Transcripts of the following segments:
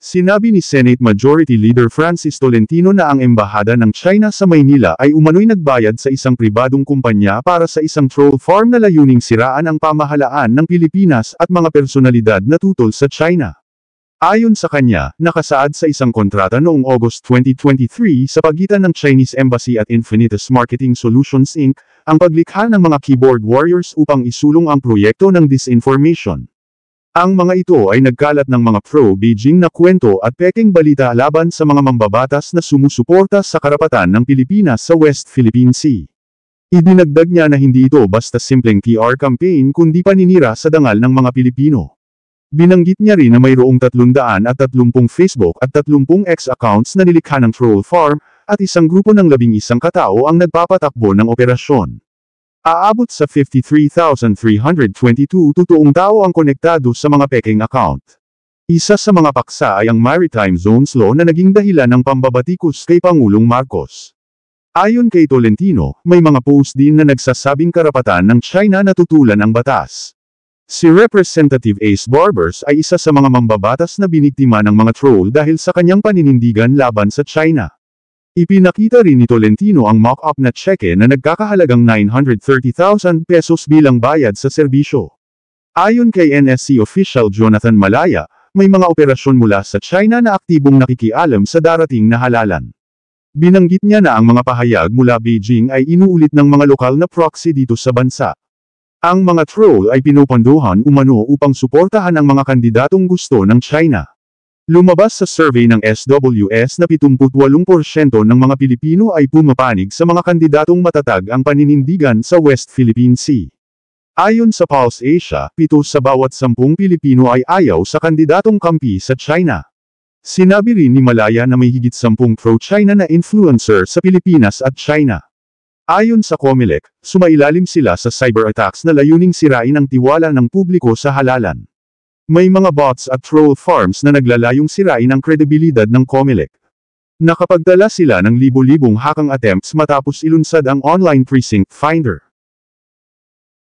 Sinabi ni Senate Majority Leader Francis Tolentino na ang embahada ng China sa Maynila ay umano'y nagbayad sa isang pribadong kumpanya para sa isang troll farm na layuning siraan ang pamahalaan ng Pilipinas at mga personalidad na tutol sa China. Ayon sa kanya, nakasaad sa isang kontrata noong August 2023 sa pagitan ng Chinese Embassy at Infinitus Marketing Solutions Inc., ang paglikha ng mga keyboard warriors upang isulong ang proyekto ng disinformation. Ang mga ito ay nagkalat ng mga pro-Beijing na kwento at pekeng balita laban sa mga mambabatas na sumusuporta sa karapatan ng Pilipinas sa West Philippine Sea. Idinagdag niya na hindi ito basta simpleng PR campaign kundi paninira sa dangal ng mga Pilipino. Binanggit niya rin na mayroong 330 Facebook at 30 X accounts na nilikha ng troll farm, at isang grupo ng 11 katao ang nagpapatakbo ng operasyon. Aabot sa 53,322 totoong tao ang konektado sa mga pekeng account. Isa sa mga paksa ay ang Maritime Zones Law na naging dahilan ng pambabatikos kay Pangulong Marcos. Ayon kay Tolentino, may mga post din na nagsasabing karapatan ng China na tutulan ang batas. Si Representative Ace Barbers ay isa sa mga mambabatas na biniktima ng mga troll dahil sa kanyang paninindigan laban sa China. Ipinakita rin ni Tolentino ang mock-up na tseke na nagkakahalagang 930,000 pesos bilang bayad sa serbisyo. Ayon kay NSC official Jonathan Malaya, may mga operasyon mula sa China na aktibong nakikialam sa darating na halalan. Binanggit niya na ang mga pahayag mula Beijing ay inuulit ng mga lokal na proxy dito sa bansa. Ang mga troll ay pinupondohan umano upang suportahan ang mga kandidatong gusto ng China. Lumabas sa survey ng SWS na 78% ng mga Pilipino ay pumapanig sa mga kandidatong matatag ang paninindigan sa West Philippine Sea. Ayon sa Pulse Asia, 7 sa bawat 10 Pilipino ay ayaw sa kandidatong kampi sa China. Sinabi rin ni Malaya na may higit 10 pro-China na influencer sa Pilipinas at China. Ayon sa COMELEC, sumailalim sila sa cyber attacks na layuning sirain ang tiwala ng publiko sa halalan. May mga bots at troll farms na naglalayong sirain ang kredibilidad ng COMELEC. Nakapagdala sila ng libo-libong hacking attempts matapos ilunsad ang online precinct finder.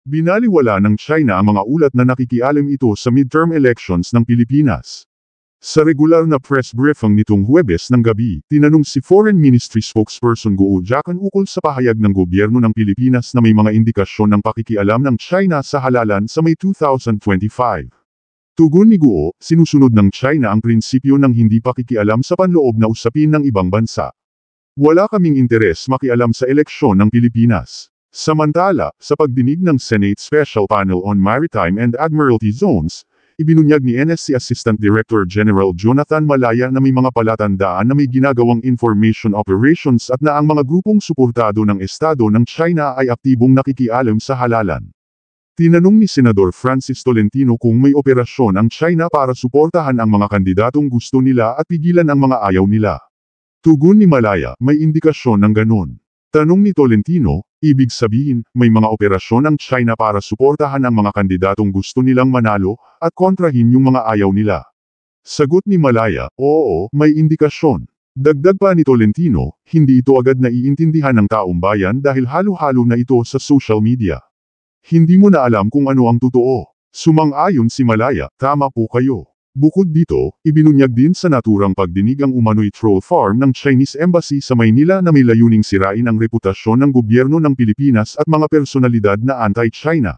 Binaliwala ng China ang mga ulat na nakikialam ito sa midterm elections ng Pilipinas. Sa regular na press briefing nitong Huwebes ng gabi, tinanong si Foreign Ministry spokesperson Guo Jiaquan ukol sa pahayag ng gobyerno ng Pilipinas na may mga indikasyon ng pakikialam ng China sa halalan sa May 2025. Tugon ni Guo, sinusunod ng China ang prinsipyo ng hindi pakikialam sa panloob na usapin ng ibang bansa. Wala kaming interes makialam sa eleksyon ng Pilipinas. Samantala, sa pagdinig ng Senate Special Panel on Maritime and Admiralty Zones, ibinunyag ni NSC Assistant Director General Jonathan Malaya na may mga palatandaan na may ginagawang information operations at na ang mga grupong suportado ng Estado ng China ay aktibong nakikialam sa halalan. Tinanong ni Senador Francis Tolentino kung may operasyon ang China para suportahan ang mga kandidatong gusto nila at pigilan ang mga ayaw nila. Tugon ni Malaya, may indikasyon ng ganun. Tanong ni Tolentino, ibig sabihin, may mga operasyon ang China para suportahan ang mga kandidatong gusto nilang manalo, at kontrahin yung mga ayaw nila. Sagot ni Malaya, oo, may indikasyon. Dagdag pa ni Tolentino, hindi ito agad naiintindihan ng taong bayan dahil halo-halo na ito sa social media. Hindi mo na alam kung ano ang totoo. Sumang-ayon si Malaya, tama po kayo. Bukod dito, ibinunyag din sa naturang pagdinig ang umano'y troll farm ng Chinese Embassy sa Maynila na may layuning sirain ang reputasyon ng gobyerno ng Pilipinas at mga personalidad na anti-China.